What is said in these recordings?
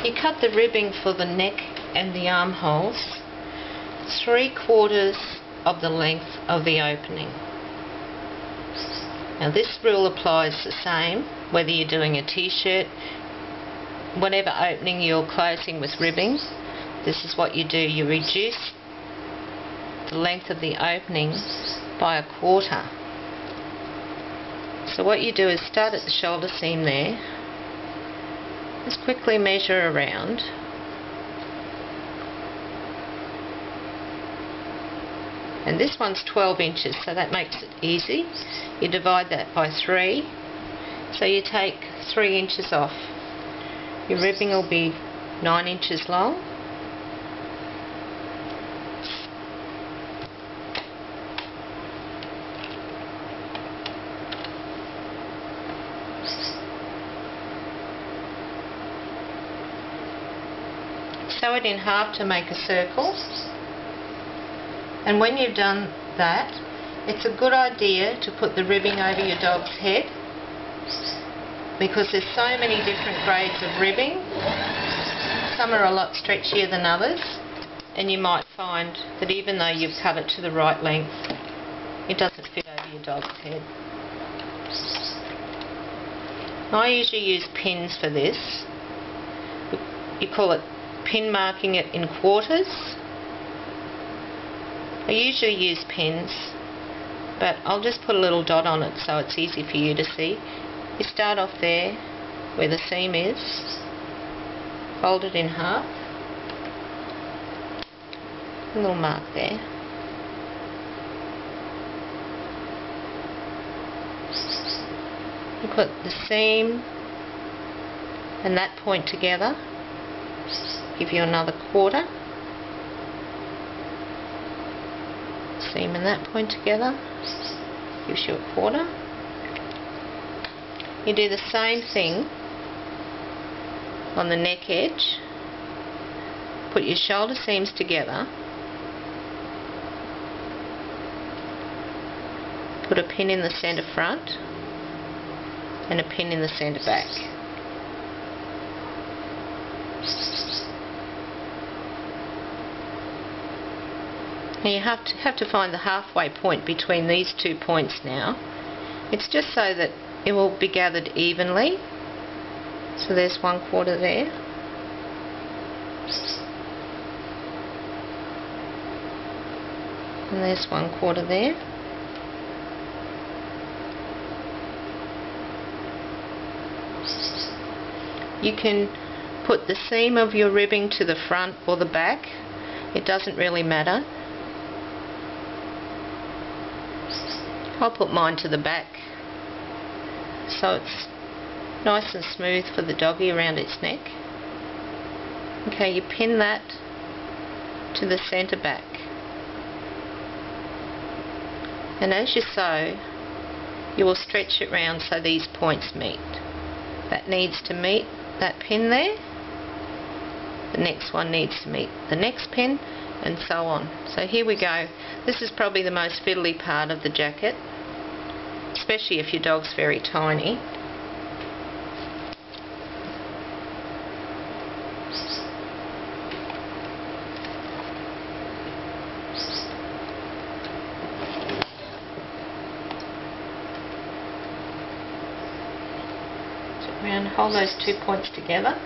You cut the ribbing for the neck and the armholes 3/4 of the length of the opening. Now this rule applies the same whether you're doing a t-shirt, whatever opening you're closing with ribbing. This is what you do. You reduce the length of the opening by 1/4. So what you do is start at the shoulder seam there. Just quickly measure around. And this one's 12 inches, so that makes it easy. You divide that by 3. So you take 3 inches off. Your ribbing will be 9 inches long. Sew it in half to make a circle. And when you've done that, it's a good idea to put the ribbing over your dog's head, because there's so many different grades of ribbing. Some are a lot stretchier than others, and you might find that even though you've cut it to the right length, it doesn't fit over your dog's head. I usually use pins for this. You call it pin marking it in quarters. I usually use pins, but I'll just put a little dot on it so it's easy for you to see. You start off there where the seam is, fold it in half, a little mark there. You put the seam and that point together, give you another 1/4. Seam and that point together gives you 1/4. You do the same thing on the neck edge. Put your shoulder seams together. Put a pin in the centre front and a pin in the centre back. Now you have to find the halfway point between these 2 points now. It's just so that it will be gathered evenly. So there's 1/4 there. And there's 1/4 there. You can put the seam of your ribbing to the front or the back. It doesn't really matter. I'll put mine to the back so it's nice and smooth for the doggy around its neck. Okay, you pin that to the centre back, and as you sew you will stretch it round so these points meet. That needs to meet that pin there, the next one needs to meet the next pin, and so on. So here we go. This is probably the most fiddly part of the jacket, especially if your dog's very tiny. So around, hold those 2 points together.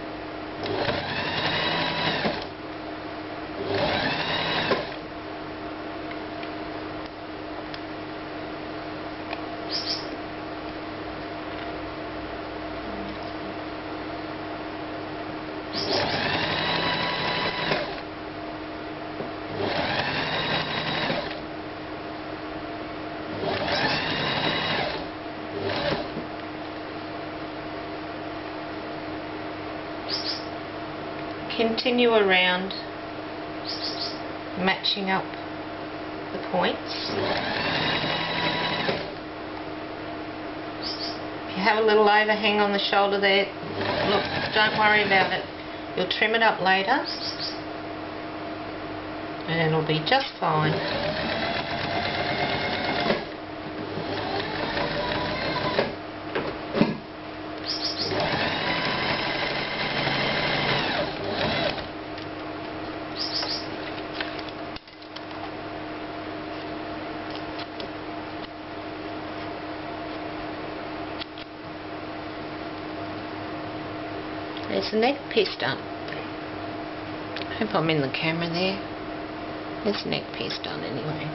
Continue around, matching up the points. If you have a little overhang on the shoulder there, look, don't worry about it. You'll trim it up later and it'll be just fine. There's the neck piece done. I hope I'm in the camera there. There's the neck piece done anyway.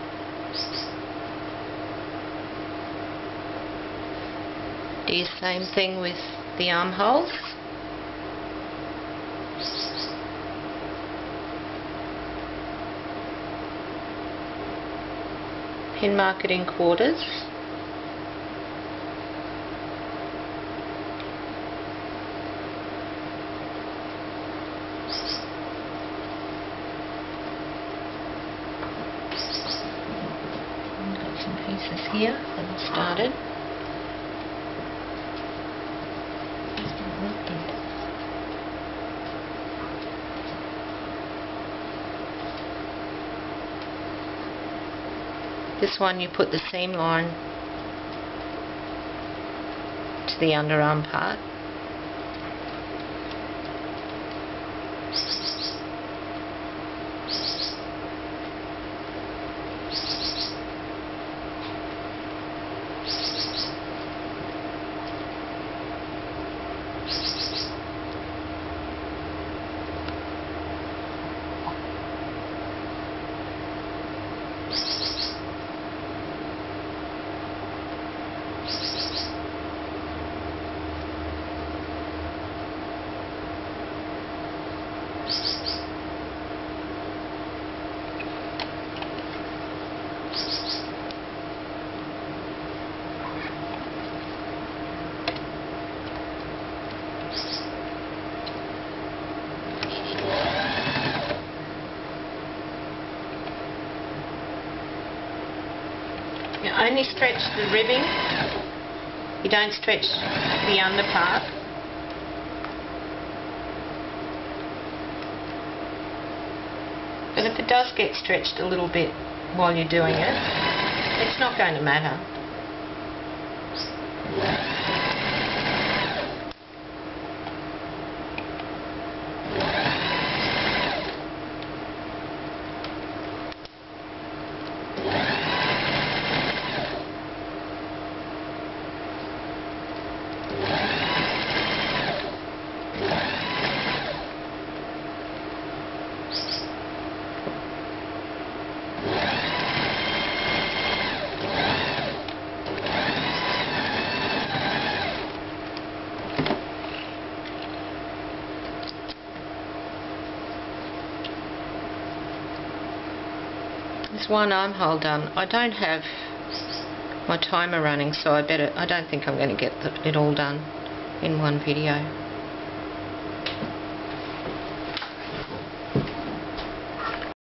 Do the same thing with the armholes. Pin mark it in quarters. Got some pieces here that I started. This one you put the seam line to the underarm part. You only stretch the ribbing, you don't stretch the under part. But if it does get stretched a little bit while you're doing it, it's not going to matter. There's one armhole done. I don't have my timer running, so I don't think I'm going to get it all done in one video.